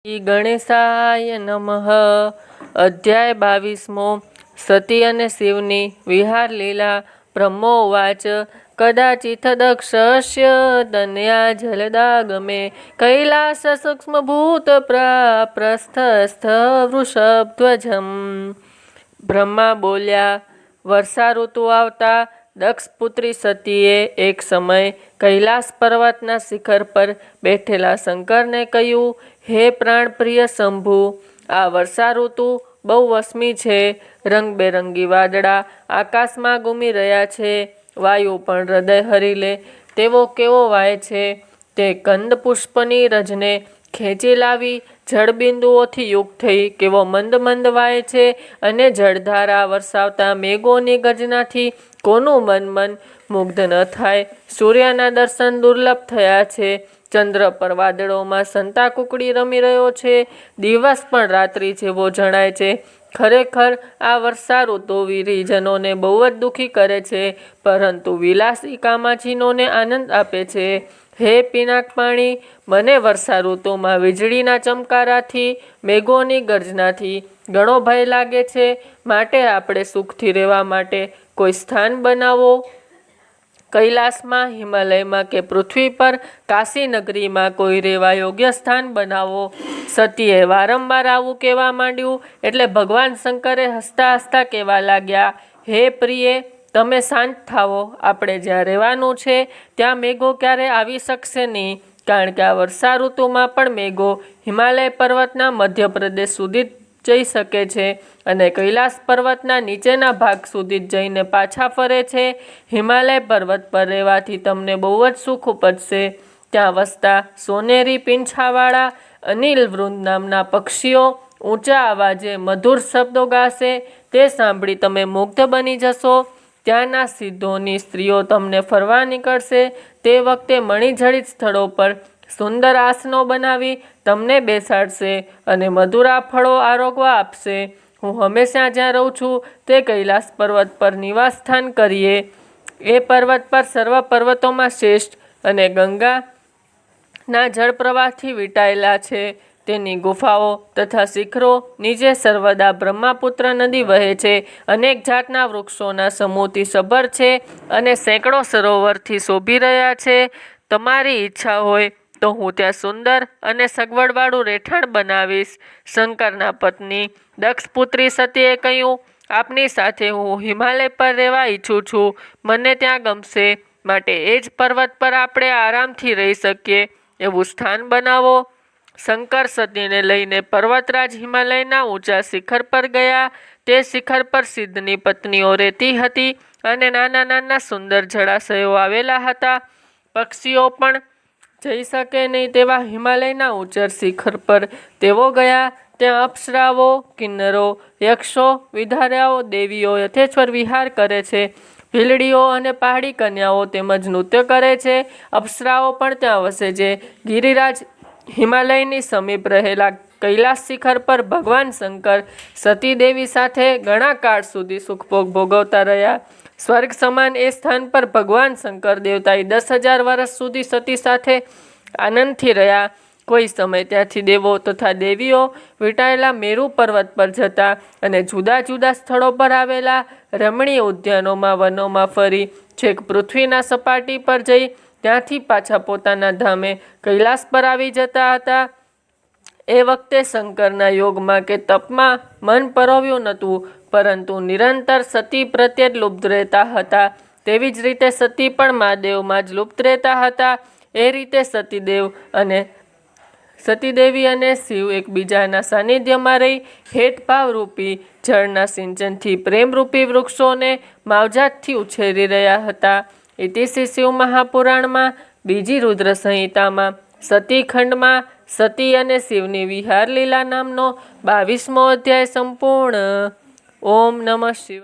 શ્રી ગણેશાય નમઃ। અધ્યાય 22મો। સતી અને શિવની વિહાર લીલા। બ્રહ્મોવાચ કદાચિત દક્ષસ્ય તનયા જલદાગમે કૈલાસ સૂક્ષ્મભૂત પ્રસ્થસ્થ વૃષભધ્વજમ। બ્રહ્મા બોલ્યા, વર્ષા ઋતુ આવતા દક્ષ પુત્રી સતીએ એક સમય કૈલાસ પર્વતના શિખર પર બેઠેલા શંકરને કહ્યું, હે પ્રાણપ્રિય શંભુ, આ વર્ષા ઋતુ બહુ વસમી છે। રંગબેરંગી વાદળા આકાશમાં ઘૂમી રહ્યા છે। વાયુ પણ હૃદય હરી લે તેવો કેવો વાય છે। તે કંદ પુષ્પની રજને ખેંચી લાવી જળબિંદુઓથી યુક્ત થઈ કેવો મંદ મંદ વાય છે। અને જળધારા વરસાવતા મેઘોની ગર્જનાથી કોનું મન મુગ્ધ ન થાય। સૂર્યના દર્શન દુર્લભ થયા છે। ચંદ્ર પર વાદળોમાં સંતા કુકડી રમી રહ્યો છે। દિવસ પણ રાત્રિ જેવો જણાય છે। ખરેખર આ વર્ષા ઋતુ વિરહીજનોને બહુ જ દુઃખી કરે છે, પરંતુ વિલાસી કામાચીનોને આનંદ આપે છે। હે પિનાક પાણી, મને વર્ષા ઋતુમાં વીજળીના ચમકારાથી મેઘોની ગર્જનાથી ઘણો ભય લાગે છે। માટે આપણે સુખથી રહેવા માટે કોઈ સ્થાન બનાવો। કૈલાસમાં, હિમાલયમાં કે પૃથ્વી પર કાશી નગરીમાં કોઈ રહેવા યોગ્ય સ્થાન બનાવો। સતીએ વારંવાર આવું કહેવા માંડ્યું એટલે ભગવાન શંકરે હસતા હસતા કહેવા લાગ્યા, હે પ્રિયે, તમે શાંત થાઓ। આપણે જ્યાં રહેવાનું છે ત્યાં મેઘો ક્યારે આવી શકશે નહીં, કારણ કે આ વર્ષા ઋતુમાં પણ મેઘો હિમાલય પર્વતના મધ્યપ્રદેશ સુધી જઈ શકે છે અને કૈલાસ પર્વતના નીચેના ભાગ સુધી જઈને પાછા ફરે છે। હિમાલય પર્વત પર રહેવાથી તમને બહુ જ સુખ ઉપજશે। ત્યાં વસતા સોનેરી પીંછાવાળા અનિલ વૃંદ નામના પક્ષીઓ ઊંચા અવાજે મધુર શબ્દો ગાશે। તે સાંભળી તમે મુગ્ધ બની જશો। ત્યાંના સિદ્ધોની સ્ત્રીઓ તમને ફરવા નીકળશે। તે વખતે મણિજડિત સ્થળો પર સુંદર આસનો બનાવી તમને બેસાડશે અને મધુરા ફળો આરોગવા આપશે। હું હંમેશા જ્યાં રહું છું તે કૈલાસ પર્વત પર નિવાસ સ્થાન કરીએ। એ પર્વત પર સર્વ પર્વતોમાં શ્રેષ્ઠ અને ગંગાના જળપ્રવાહથી વીંટાયેલા છે। તેની ગુફાઓ તથા શિખરો નીચે સર્વદા બ્રહ્મપુત્ર નદી વહે છે। અનેક જાતના વૃક્ષોના સમૂહથી સભર છે અને સેંકડો સરોવરથી શોભી રહ્યા છે। તમારી ઈચ્છા હોય તો હું ત્યાં સુંદર અને સગવડવાળું રહેઠાણ બનાવીશ। શંકરના પત્ની દક્ષપુત્રી સતીએ કહ્યું, આપની સાથે હું હિમાલય પર રહેવા ઈચ્છું છું। મને ત્યાં ગમશે, માટે એ જ પર્વત પર આપણે આરામથી રહી શકીએ એવું સ્થાન બનાવો। શંકર સતીને લઈને પર્વતરાજ હિમાલયના ઊંચા શિખર પર ગયા। તે શિખર પર સિદ્ધની પત્નીઓ રહેતી હતી અને નાના નાના સુંદર જળાશયો આવેલા હતા। પક્ષીઓ પણ જઈ શકે નહીં તેવા હિમાલયના ઊંચા શિખર પર તેઓ ગયા। ત્યાં અપ્સરાઓ, કિન્નરો, યક્ષો, વિધારાઓ, દેવીઓ યથેચ્છર વિહાર કરે છે। ભીલડીઓ અને પહાડી કન્યાઓ તેમજ નૃત્ય કરે છે। અપ્સરાઓ પણ ત્યાં વસે છે। ગિરિરાજ હિમાલયની સમીપ રહેલા કૈલાસ શિખર પર ભગવાન શંકર સતી દેવી સાથે ઘણા કાળ સુધી સુખભોગ ભોગવતા રહ્યા। સ્વર્ગ સમાન એ સ્થાન પર ભગવાન શંકર દેવતાએ 10,000 વર્ષ સુધી સતી સાથે આનંદથી રહ્યા। કોઈ સમય ત્યાંથી દેવો તથા દેવીઓ વીંટાયેલા મેરુ પર્વત પર જતા અને જુદા જુદા સ્થળો પર આવેલા રમણીય ઉદ્યાનોમાં વનોમાં ફરી છેક પૃથ્વીના સપાટી પર જઈ ત્યાંથી પાછા પોતાના ધામે કૈલાસ પર આવી જતા હતા। એ વખતે શંકરના યોગમાં કે તપમાં મન પરોવ્યું નહોતું, પરંતુ નિરંતર સતી પ્રત્યે જ લુપ્ત રહેતા હતા। તેવી જ રીતે સતી પણ મહાદેવમાં જ લુપ્ત રહેતા હતા। એ રીતે સતીદેવી અને શિવ એકબીજાના સાનિધ્યમાં રહી હેતભાવરૂપી જળના સિંચનથી પ્રેમરૂપી વૃક્ષોને માવજાતથી ઉછેરી રહ્યા હતા। ઇતિશ્રી શિવ મહાપુરાણમાં બીજી રુદ્ર સંહિતામાં સતી ખંડમાં સતી અને શિવની વિહાર લીલા નામનો 22મો અધ્યાય સંપૂર્ણ। ઓમ નમઃ શિવાય।